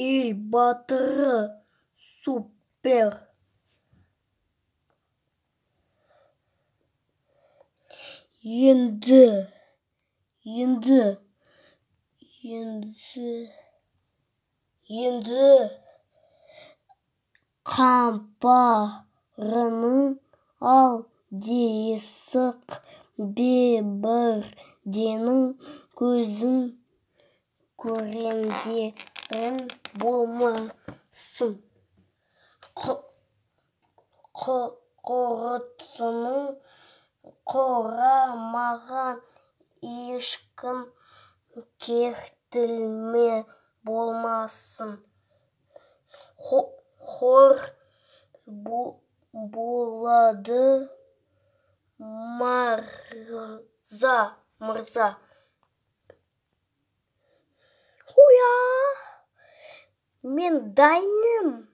ел батыры супер. Енді қамбарының ал дейсік бебірденің көзін көрендерің болмасын. Құртының құрамаған ешкім кертілме болмасын. Хор болады мырза. Мен дайыным.